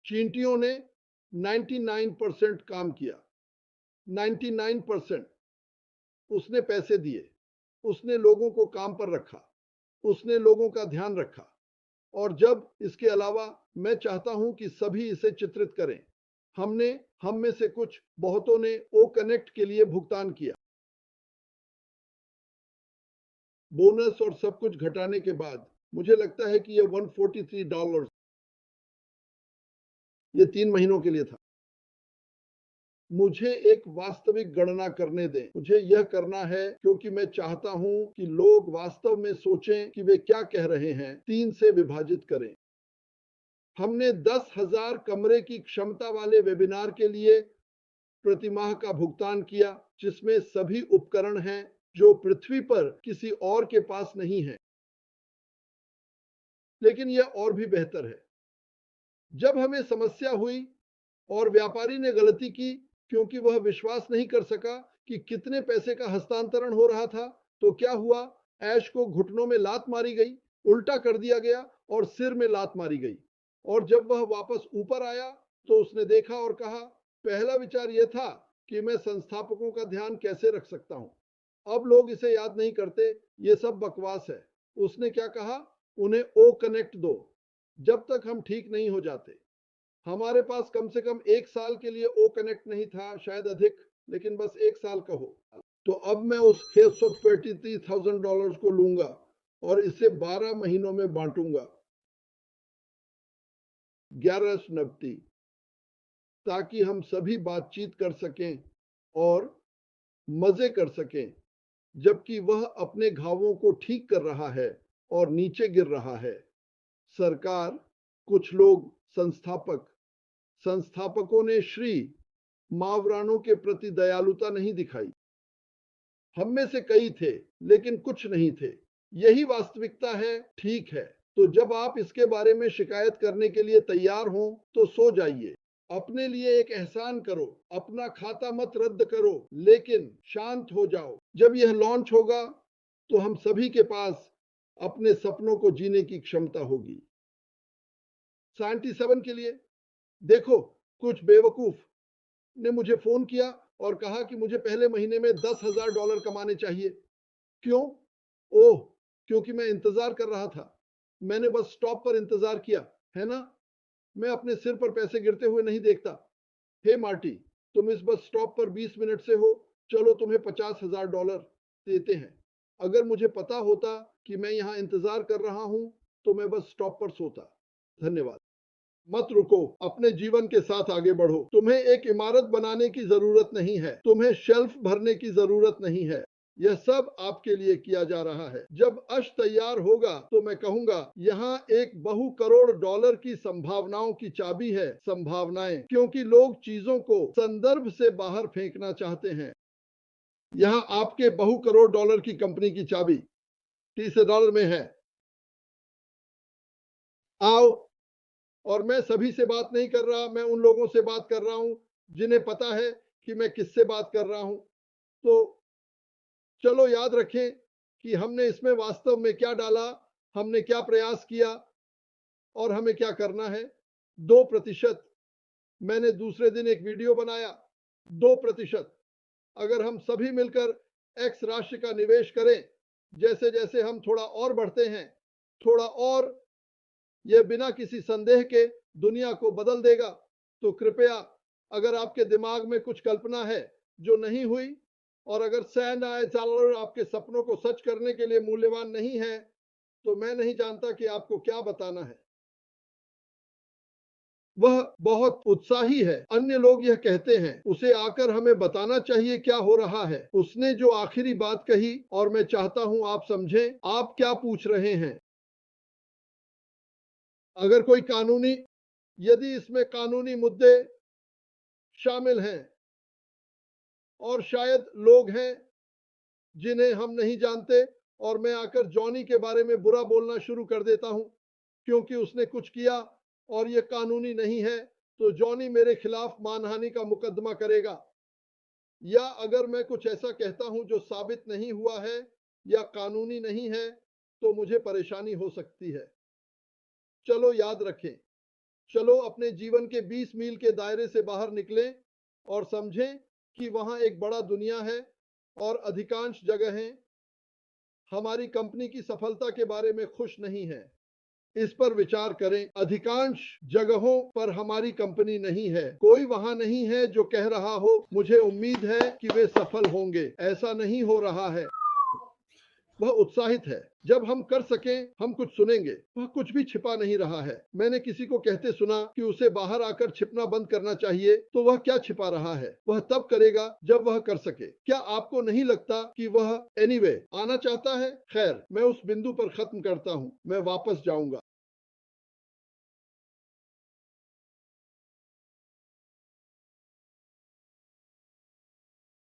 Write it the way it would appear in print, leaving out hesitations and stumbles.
चींटियों ने 99% काम किया। 99% उसने पैसे दिए, उसने लोगों को काम पर रखा, उसने लोगों का ध्यान रखा। और जब इसके अलावा मैं चाहता हूं कि सभी इसे चित्रित करें। हम में से कुछ बहुतों ने ओ कनेक्ट के लिए भुगतान किया। बोनस और सब कुछ घटाने के बाद मुझे लगता है कि ये $143, ये 3 महीनों के लिए था। मुझे एक वास्तविक गणना करने दें। मुझे यह करना है क्योंकि मैं चाहता हूं कि लोग वास्तव में सोचें कि वे क्या कह रहे हैं। 3 से विभाजित करें। हमने 10,000 कमरे की क्षमता वाले वेबिनार के लिए प्रतिमाह का भुगतान किया, जिसमें सभी उपकरण हैं जो पृथ्वी पर किसी और के पास नहीं है। लेकिन यह और भी बेहतर है। जब हमें समस्या हुई और व्यापारी ने गलती की क्योंकि वह विश्वास नहीं कर सका कि कितने पैसे का हस्तांतरण हो रहा था, तो क्या हुआ? ऐश को घुटनों में लात मारी गई, उल्टा कर दिया गया और सिर में लात मारी गई। और जब वह वापस ऊपर आया तो उसने देखा और कहा, पहला विचार यह था कि मैं संस्थापकों का ध्यान कैसे रख सकता हूं। अब लोग इसे याद नहीं करते, ये सब बकवास है। उसने क्या कहा? उन्हें ओ कनेक्ट दो जब तक हम ठीक नहीं हो जाते। हमारे पास कम से कम 1 साल के लिए ओ कनेक्ट नहीं था, शायद अधिक, लेकिन बस 1 साल कहो। तो अब मैं उस $123,000 को लूंगा और इसे 12 महीनों में बांटूंगा। 11 शताब्दी, ताकि हम सभी बातचीत कर सकें और मजे कर सकें, जबकि वह अपने घावों को ठीक कर रहा है और नीचे गिर रहा है। सरकार, कुछ लोग, संस्थापकों ने श्री मावरानों के प्रति दयालुता नहीं दिखाई। हम में से कई थे, लेकिन कुछ नहीं थे। यही वास्तविकता है, ठीक है। तो जब आप इसके बारे में शिकायत करने के लिए तैयार हों, तो सो जाइए। अपने लिए एक एहसान करो, अपना खाता मत रद्द करो, लेकिन शांत हो जाओ। जब यह लॉन्च होगा, तो हम सभी के पास अपने सपनों को जीने की क्षमता होगी। 77 के लिए देखो, कुछ बेवकूफ ने मुझे फोन किया और कहा कि मुझे पहले महीने में $10,000 कमाने चाहिए। क्यों? ओह, क्योंकि मैं इंतजार कर रहा था। मैंने बस स्टॉप पर इंतजार किया, है ना? मैं अपने सिर पर पैसे गिरते हुए नहीं देखता। हे मार्टी, तुम इस बस स्टॉप पर 20 मिनट से हो। चलो तुम्हें $50,000 देते हैं। अगर मुझे पता होता कि मैं यहाँ इंतजार कर रहा हूँ, तो मैं बस स्टॉप पर सोता। धन्यवाद। मत रुको, अपने जीवन के साथ आगे बढ़ो। तुम्हें एक इमारत बनाने की जरूरत नहीं है, तुम्हें शेल्फ भरने की जरूरत नहीं है। यह सब आपके लिए किया जा रहा है। जब अश तैयार होगा तो मैं कहूंगा, यहाँ एक बहु करोड़ डॉलर की संभावनाओं की चाबी है। संभावनाएं, क्योंकि लोग चीजों को संदर्भ से बाहर फेंकना चाहते हैं। यहाँ आपके बहु करोड़ डॉलर की कंपनी की चाबी $30 में है। आओ। और मैं सभी से बात नहीं कर रहा, मैं उन लोगों से बात कर रहा हूं जिन्हें पता है कि मैं किससे बात कर रहा हूं। तो चलो याद रखें कि हमने इसमें वास्तव में क्या डाला, हमने क्या प्रयास किया और हमें क्या करना है। 2%। मैंने दूसरे दिन एक वीडियो बनाया। 2%। अगर हम सभी मिलकर एक्स राशि का निवेश करें, जैसे जैसे हम थोड़ा और बढ़ते हैं, थोड़ा और, यह बिना किसी संदेह के दुनिया को बदल देगा। तो कृपया, अगर आपके दिमाग में कुछ कल्पना है जो नहीं हुई, और अगर सैंड आए चालर आपके सपनों को सच करने के लिए मूल्यवान नहीं है, तो मैं नहीं जानता कि आपको क्या बताना है। वह बहुत उत्साही है। अन्य लोग यह कहते हैं, उसे आकर हमें बताना चाहिए क्या हो रहा है। उसने जो आखिरी बात कही, और मैं चाहता हूं आप समझें, आप क्या पूछ रहे हैं। अगर कोई कानूनी, यदि इसमें कानूनी मुद्दे शामिल हैं, और शायद लोग हैं जिन्हें हम नहीं जानते, और मैं आकर जॉनी के बारे में बुरा बोलना शुरू कर देता हूं क्योंकि उसने कुछ किया और यह कानूनी नहीं है, तो जॉनी मेरे खिलाफ मानहानि का मुकदमा करेगा। या अगर मैं कुछ ऐसा कहता हूं जो साबित नहीं हुआ है या कानूनी नहीं है, तो मुझे परेशानी हो सकती है। चलो याद रखें, चलो अपने जीवन के 20 मील के दायरे से बाहर निकलें और समझें कि वहां एक बड़ा दुनिया है और अधिकांश जगहें हमारी कंपनी की सफलता के बारे में खुश नहीं हैं। इस पर विचार करें। अधिकांश जगहों पर हमारी कंपनी नहीं है। कोई वहां नहीं है जो कह रहा हो मुझे उम्मीद है कि वे सफल होंगे। ऐसा नहीं हो रहा है। वह उत्साहित है। जब हम कर सकें हम कुछ सुनेंगे। वह कुछ भी छिपा नहीं रहा है। मैंने किसी को कहते सुना कि उसे बाहर आकर छिपना बंद करना चाहिए, तो वह क्या छिपा रहा है? वह तब करेगा जब वह कर सके। क्या आपको नहीं लगता कि वह एनीवे आना चाहता है? खैर, मैं उस बिंदु पर खत्म करता हूं। मैं वापस जाऊंगा।